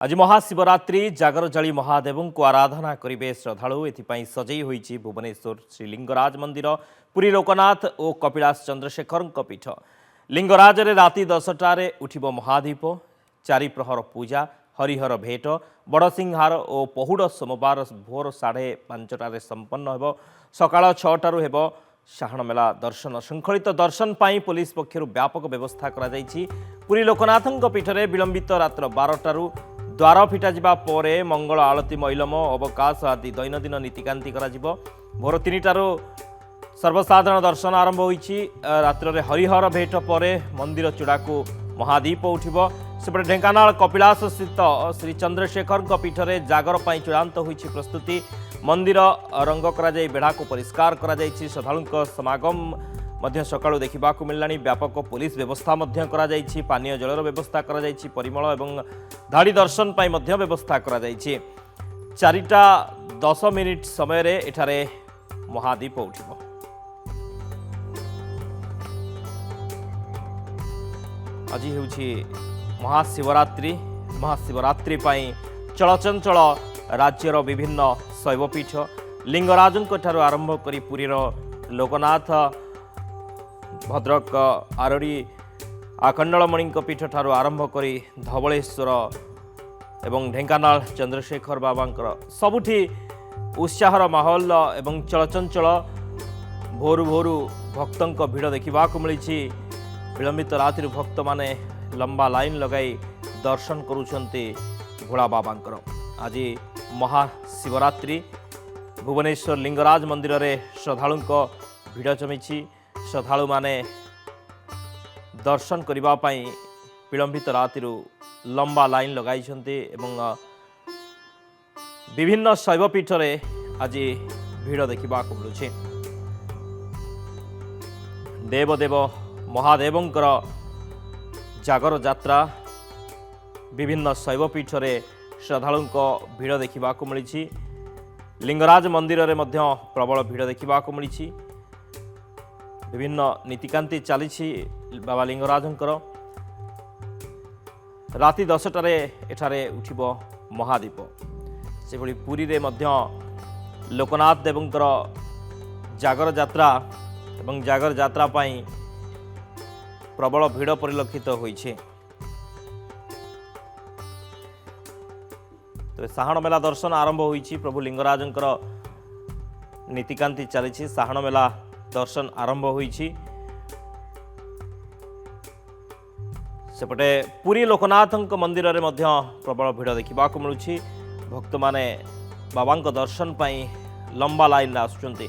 आज महाशिवरात्रि जागर जाली महादेव को आराधना करेंगे श्रद्धालु एथिपाई सजई होईछि भुवनेश्वर श्री लिंगराज मंदिर पुरी लोकनाथ और कपिलास चंद्रशेखर पीठ लिंगराज रे राति 10टारे उठिबो महादीप चारि प्रहर पूजा हरिहर भेट बड़सिंहार और पहुड़ सोमवार भोर 5:30 संपन्न हेबो सकाळ 6टारु हेबो साहण मेला दर्शन श्रृंखलित दर्शन पाई पुलिस पक्षरु व्यापक व्यवस्था करा जायछि पुरी लोकनाथंक पीठरे विलंबित रात्र 12टारु द्वार फिटा जिबा परे मंगल आलती मैलम अवकाश आदि दैनंदिन नीतिकांति करा जिवो भोर 3टारु सर्वसाधारण दर्शन आरंभ होईछि रात्र रे हरिहर भेट परे मंदिर चूड़ाकू महादीप उठिबो सेपटे ढेंकानाल कपिलास स्थित श्री चंद्रशेखर पीठरे जागर पाई चूड़ांत होईछि प्रस्तुति मंदिर रंग करा जाई बेढ़ा को परिष्कार करा जाईछि श्रद्धालुंक समागम मध्य सकाळु देखिबाकू मिललानी व्यापक पुलिस व्यवस्था मध्य करा जाईछि पानीय जलर व्यवस्था करा जाईछि परिमल एवं धाड़ी दर्शन पाई मध्य व्यवस्था करा जाईछि 4:10 समय रे एठारे महादीप उठिबो। आज हेउछि महाशिवरात्रि पाई चलचंचल राज्यर विभिन्न शैवपीठ लिंगराजंक ठारू आरंभ करी पुरीर लोकनाथ भद्रक आरड़ी आखंडलमणि पीठ ठारू आरंभ करी धवलेश्वर एवं ढेंकानाल चंद्रशेखर बाबांकर सबुठी उत्साहर माहौल एवं चलचंचल भोरु भोरु भक्तों भीड़ देखा मिली विलंबित रात्रि भक्त माने लंबा लाइन लगाई दर्शन करुछंती भोला बाबांकर। आज महाशिवरात्रि भुवनेश्वर लिंगराज मंदिर रे श्रद्धालुंक भीड़ जमिछि श्रद्धालु माने दर्शन करबा पई विलंबित रातिरु लंबा लाइन लगाई एवं विभिन्न शैवपीठ रे आज भीड़ देखा मिलुछि। देवदेव महादेवंकर जागर यात्रा विभिन्न शैवपीठ रे श्रद्धालुंक भीड़ देखा मिली लिंगराज मंदिर रे मध्य प्रबल भीड़ देखा मिली विभिन्न नीतिकांति चली बाबा लिंगराजंकर राति 10टारे एठारे उठिबो महादीप से भली पुरी रे मध्य लोकनाथ देवंकर जागर यात्रा एवं जागर यात्रा पाई प्रबल भीड़ परिलक्षित होइछे। तो साहण मेला दर्शन आरंभ होइछि प्रभु लिंगराजंकर नीतिकांति चली साहण मेला दर्शन आरंभ होइछि सेपटे पुरी लोकनाथंक मंदिर रे मध्य प्रबल भीड़ देखा मिलुछि भक्त माने बाबांक दर्शन पाई लंबा लाइन आसुचंती।